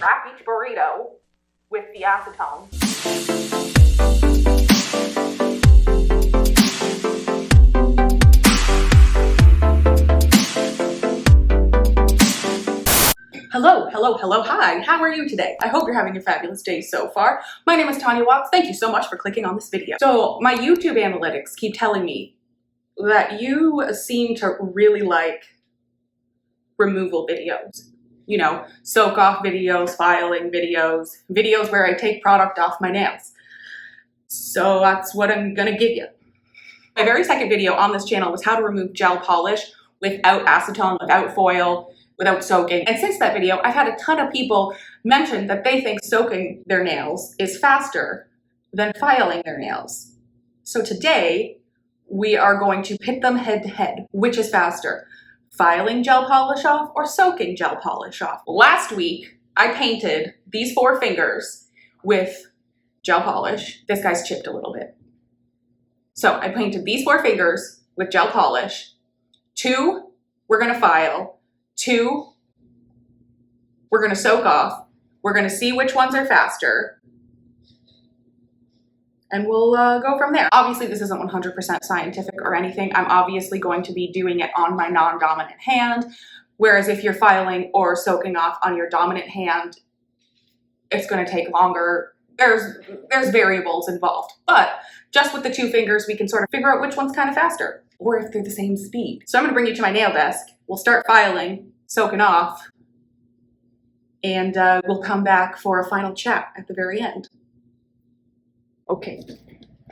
Wrap each burrito with the acetone. Hello, hi, how are you today? I hope you're having a fabulous day so far. My name is Tonja Watts. Thank you so much for clicking on this video. So my YouTube analytics keep telling me that you seem to really like removal videos. You know, soak off videos, filing videos, videos where I take product off my nails. So that's what I'm gonna give you. My very second video on this channel was how to remove gel polish without acetone, without foil, without soaking. And since that video, I've had a ton of people mention that they think soaking their nails is faster than filing their nails. So today, we are going to pit them head to head. Which is faster, filing gel polish off or soaking gel polish off? Last week, I painted these 4 fingers with gel polish. This guy's chipped a little bit. So I painted these 4 fingers with gel polish. 2, we're gonna file. 2, we're gonna soak off. We're gonna see which ones are faster. And we'll go from there. Obviously, this isn't 100% scientific or anything. I'm obviously going to be doing it on my non-dominant hand, whereas if you're filing or soaking off on your dominant hand, it's gonna take longer. There's variables involved, but just with the 2 fingers, we can sort of figure out which one's kind of faster, or if they're the same speed. So I'm gonna bring you to my nail desk. We'll start filing, soaking off, and we'll come back for a final chat at the very end. Okay,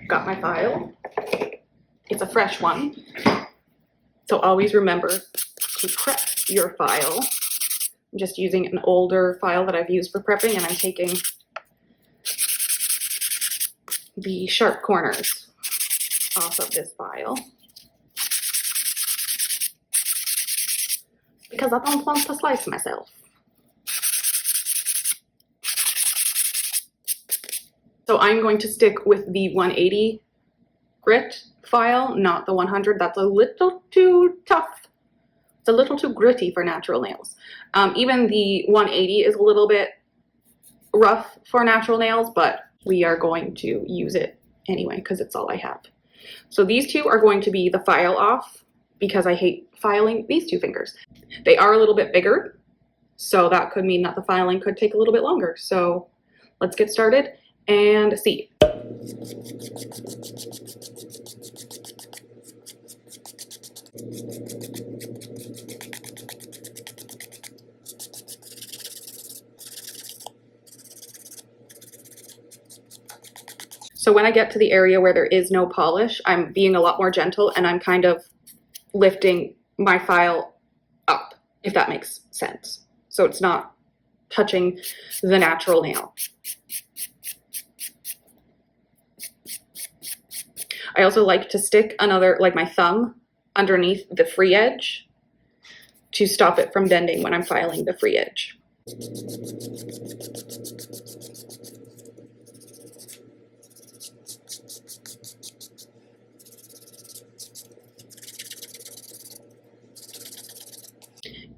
got my file. It's a fresh one, so always remember to prep your file. I'm just using an older file that I've used for prepping, and I'm taking the sharp corners off of this file because I don't want to slice myself. So I'm going to stick with the 180 grit file, not the 100. That's a little too tough. It's a little too gritty for natural nails. Even the 180 is a little bit rough for natural nails, but we are going to use it anyway because it's all I have. So these 2 are going to be the file off because I hate filing these 2 fingers. They are a little bit bigger, so that could mean that the filing could take a little bit longer. So let's get started and see. So when I get to the area where there is no polish, I'm being a lot more gentle and I'm kind of lifting my file up, if that makes sense. So it's not touching the natural nail. I also like to stick my thumb underneath the free edge to stop it from bending when I'm filing the free edge.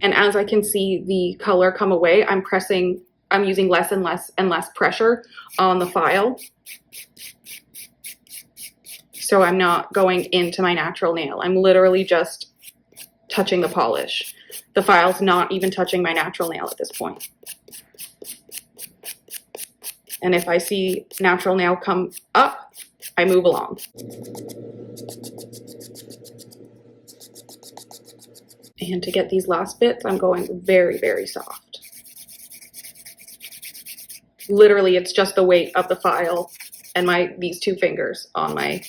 And as I can see the color come away, I'm using less and less pressure on the file. So I'm not going into my natural nail. I'm literally just touching the polish. The file's not even touching my natural nail at this point. And if I see natural nail come up, I move along. And to get these last bits, I'm going very, very soft. Literally, it's just the weight of the file and these 2 fingers on my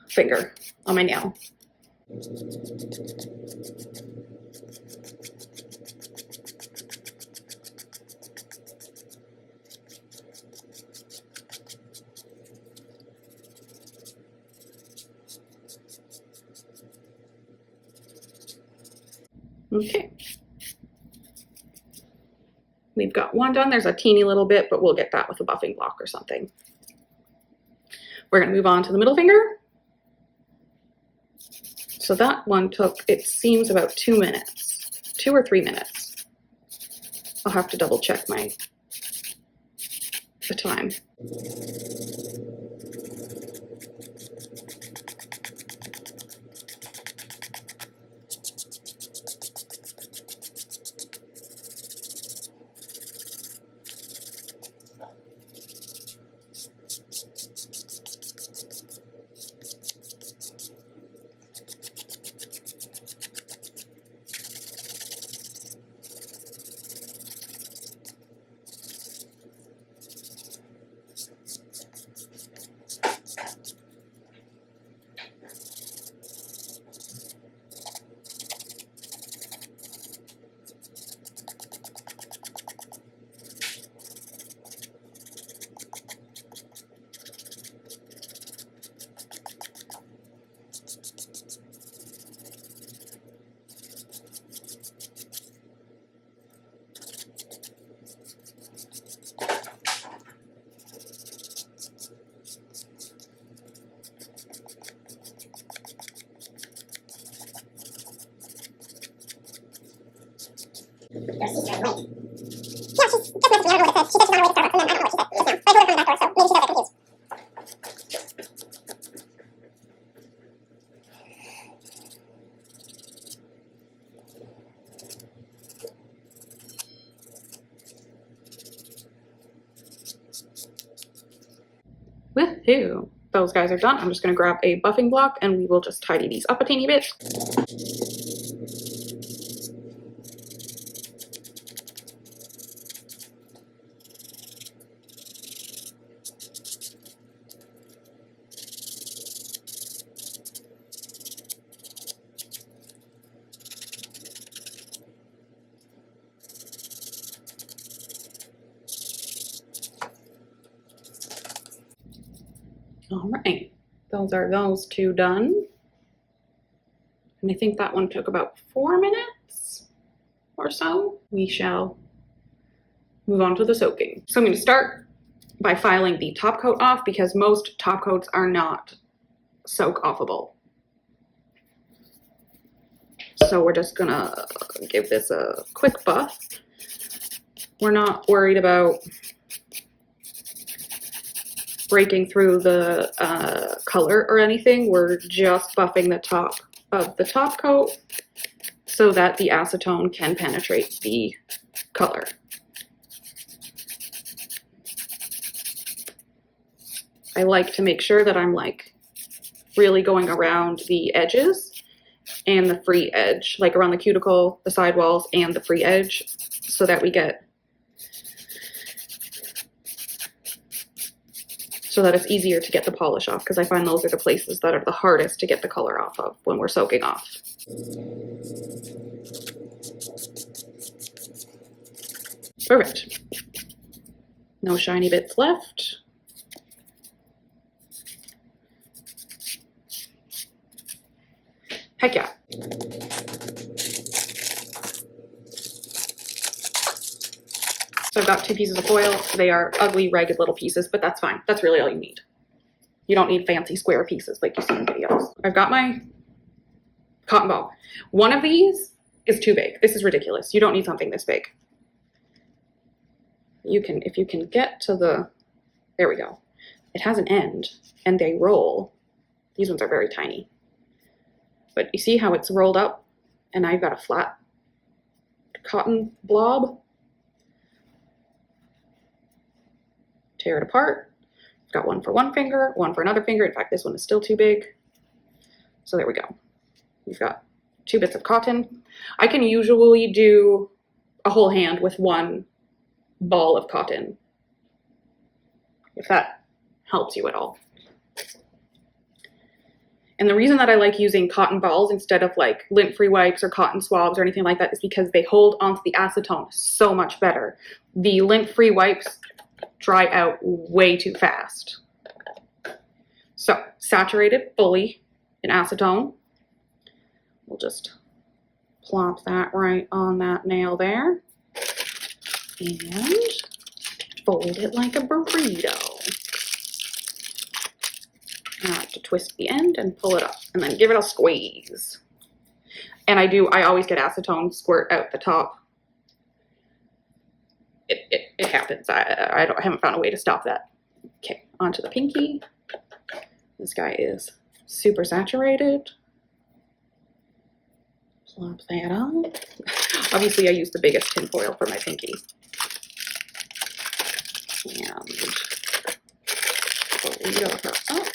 finger, on my nail. Okay. We've got one done. There's a teeny little bit, but we'll get that with a buffing block or something. We're going to move on to the middle finger. So that one took, it seems, about 2 minutes, 2 or 3 minutes. I'll have to double check the time. Woohoo! Those guys are done. I'm just going to grab a buffing block and we will just tidy these up a teeny bit. All right, those are those two done. And I think that one took about 4 minutes or so. We shall move on to the soaking. So I'm going to start by filing the top coat off because most top coats are not soak offable. So we're just gonna give this a quick buff. We're not worried about breaking through the color or anything. We're just buffing the top of the top coat so that the acetone can penetrate the color. I like to make sure that I'm like really going around the edges and the free edge, like around the cuticle, the sidewalls, and the free edge, so that we get, so that it's easier to get the polish off, because I find those are the places that are the hardest to get the color off of when we're soaking off. Perfect. No shiny bits left. Heck yeah. So I've got 2 pieces of foil. They are ugly, ragged little pieces, but that's fine. That's really all you need. You don't need fancy square pieces like you see in videos. I've got my cotton ball. One of these is too big. This is ridiculous. You don't need something this big. You can, if you can get to the, there we go. It has an end and they roll. These ones are very tiny. But you see how it's rolled up and I've got a flat cotton blob? Tear it apart. I've got one for one finger, one for another finger. In fact, this one is still too big. So there we go. We've got 2 bits of cotton. I can usually do a whole hand with one ball of cotton, if that helps you at all. And the reason that I like using cotton balls instead of like lint-free wipes or cotton swabs or anything like that is because they hold onto the acetone so much better. The lint-free wipes dry out way too fast. So, saturate it fully in acetone. We'll just plop that right on that nail there. And fold it like a burrito. I have to twist the end and pull it up and then give it a squeeze. And I always get acetone squirt out the top happens. I haven't found a way to stop that. Okay, onto the pinky. This guy is super saturated. Plop that on. Obviously, I use the biggest tin foil for my pinky. And burrito her up.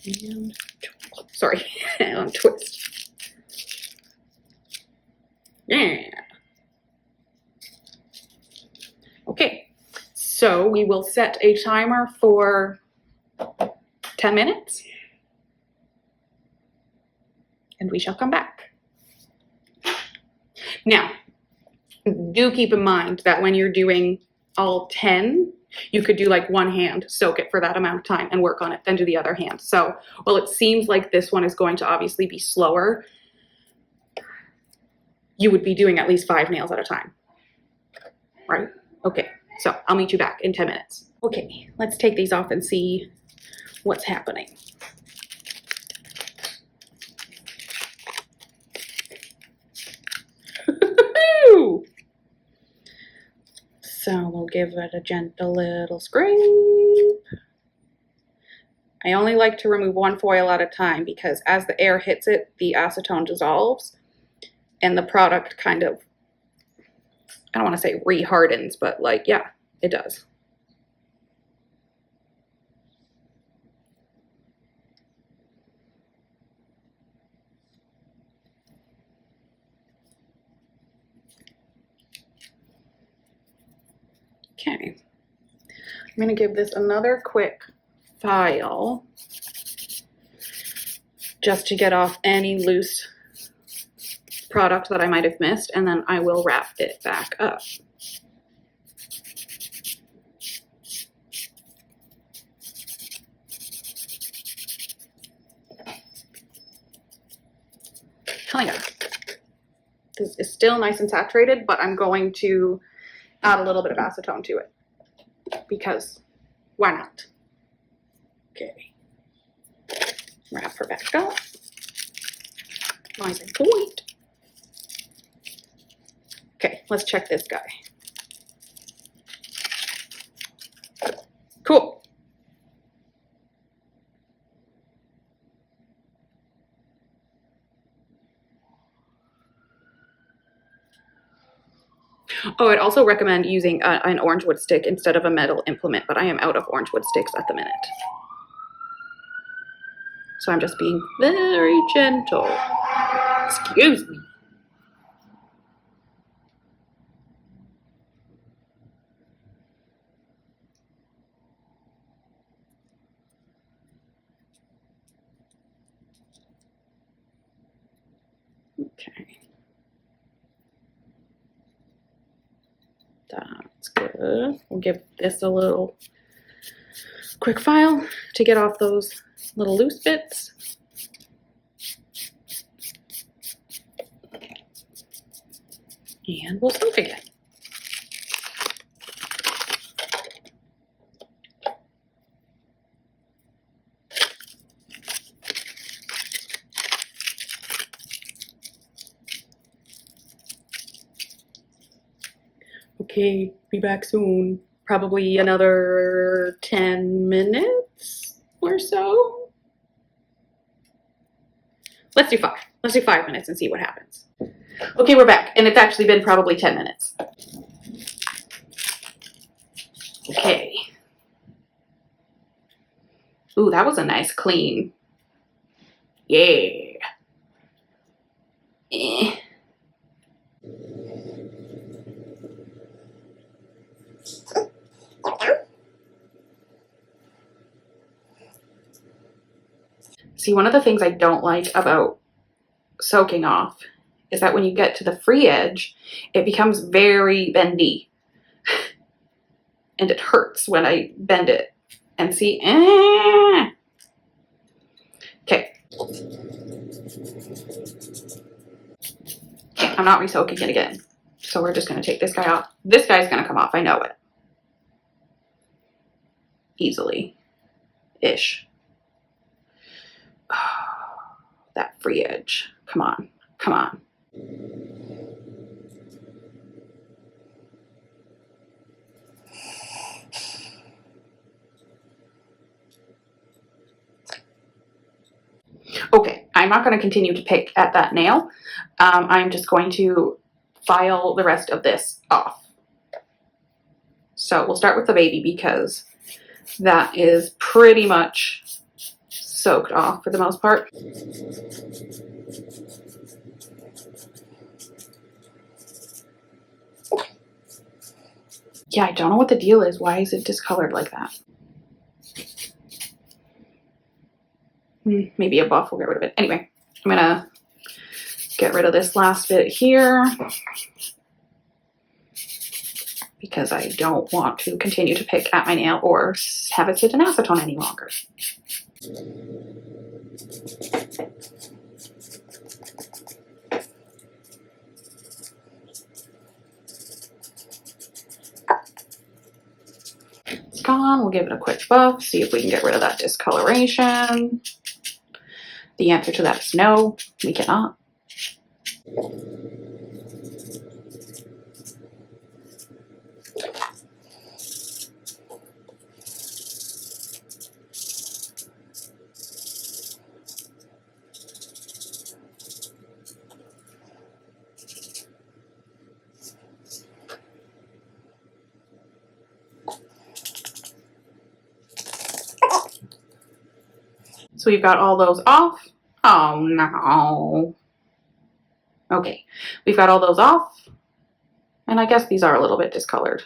And sorry, and twist. Yeah. Okay, so we will set a timer for 10 minutes and we shall come back. Now, do keep in mind that when you're doing all 10, you could do like one hand, soak it for that amount of time and work on it, then do the other hand. So, well, it seems like this one is going to obviously be slower. You would be doing at least 5 nails at a time, right? Okay, so I'll meet you back in 10 minutes. Okay, let's take these off and see what's happening. So we'll give it a gentle little scrape. I only like to remove one foil at a time because as the air hits it, the acetone dissolves and the product kind of, I don't want to say re-hardens, but like, yeah, it does. Okay, I'm going to give this another quick file just to get off any loose product that I might have missed, and then I will wrap it back up. Kind of. This is still nice and saturated, but I'm going to add a little bit of acetone to it because why not? Okay, wrap her back up. Nice and point. Okay, let's check this guy. Cool. Oh, I'd also recommend using an orange wood stick instead of a metal implement, but I am out of orange wood sticks at the minute. So I'm just being very gentle. Excuse me. Okay. That's good. We'll give this a little quick file to get off those little loose bits. And we'll soak again. Okay, be back soon. Probably another 10 minutes or so. Let's do 5. Let's do 5 minutes and see what happens. Okay, we're back, and it's actually been probably 10 minutes. Okay. Ooh, that was a nice clean. Yeah. Eh. See, one of the things I don't like about soaking off is that when you get to the free edge, it becomes very bendy. And it hurts when I bend it. And see, Okay. I'm not re-soaking it again. So we're just going to take this guy off. This guy's going to come off. I know it. Easily. Ish. that free edge. Come on, come on. Okay, I'm not going to continue to pick at that nail. I'm just going to file the rest of this off. So we'll start with the baby because that is pretty much soaked off for the most part. Yeah, I don't know what the deal is. Why is it discolored like that? Maybe a buff will get rid of it. Anyway, I'm gonna get rid of this last bit here because I don't want to continue to pick at my nail or have it sit in acetone any longer. It's gone. We'll give it a quick buff, see if we can get rid of that discoloration. The answer to that is no, we cannot. So we've got all those off. Oh no. Okay, we've got all those off. And I guess these are a little bit discolored.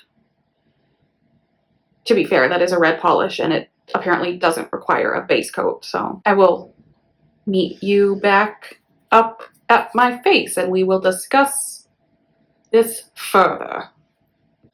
To be fair, that is a red polish and it apparently doesn't require a base coat. So I will meet you back up at my face and we will discuss this further.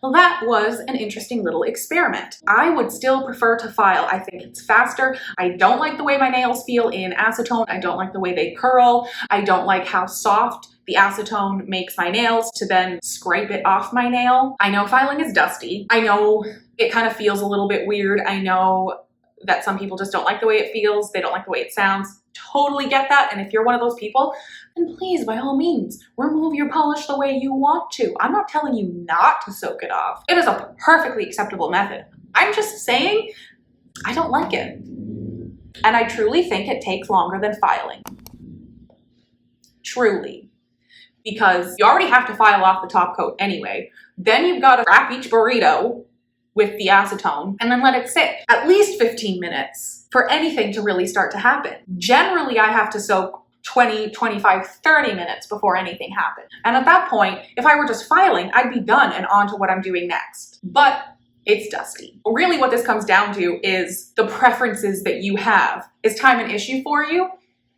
Well, that was an interesting little experiment. I would still prefer to file. I think it's faster. I don't like the way my nails feel in acetone. I don't like the way they curl. I don't like how soft the acetone makes my nails to then scrape it off my nail. I know filing is dusty. I know it kind of feels a little bit weird. I know that some people just don't like the way it feels. They don't like the way it sounds. Totally get that. And if you're one of those people, then please, by all means, remove your polish the way you want to. I'm not telling you not to soak it off. It is a perfectly acceptable method. I'm just saying I don't like it. And I truly think it takes longer than filing. Truly. Because you already have to file off the top coat anyway. Then you've got to wrap each burrito with the acetone and then let it sit at least 15 minutes for anything to really start to happen. Generally, I have to soak 20, 25, 30 minutes before anything happens. And at that point, if I were just filing, I'd be done and on to what I'm doing next. But it's dusty. Really what this comes down to is the preferences that you have. Is time an issue for you?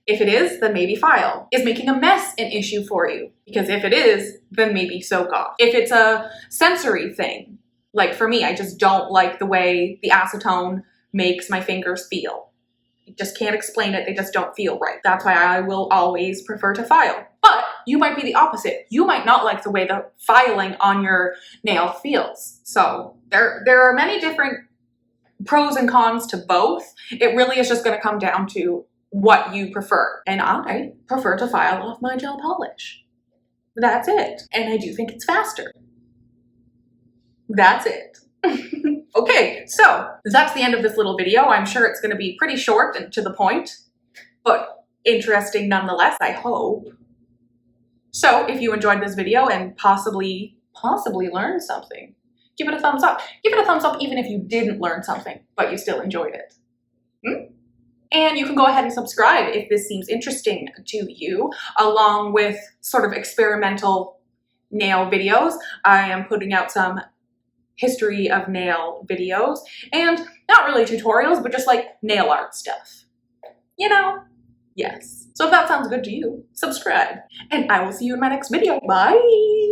If it is, then maybe file. Is making a mess an issue for you? Because if it is, then maybe soak off. If it's a sensory thing, like for me, I just don't like the way the acetone makes my fingers feel. I just can't explain it. They just don't feel right. That's why I will always prefer to file. But you might be the opposite. You might not like the way the filing on your nail feels. So there are many different pros and cons to both. It really is just going to come down to what you prefer. And I prefer to file off my gel polish. That's it. And I do think it's faster. That's it. Okay, so that's the end of this little video. I'm sure it's going to be pretty short and to the point, but interesting nonetheless, I hope. So if you enjoyed this video and possibly learned something, give it a thumbs up. Give it a thumbs up even if you didn't learn something, but you still enjoyed it. And you can go ahead and subscribe if this seems interesting to you, along with sort of experimental nail videos. I am putting out some history of nail videos and not really tutorials, but just like nail art stuff. You know? Yes. So if that sounds good to you, subscribe. And I will see you in my next video. Bye!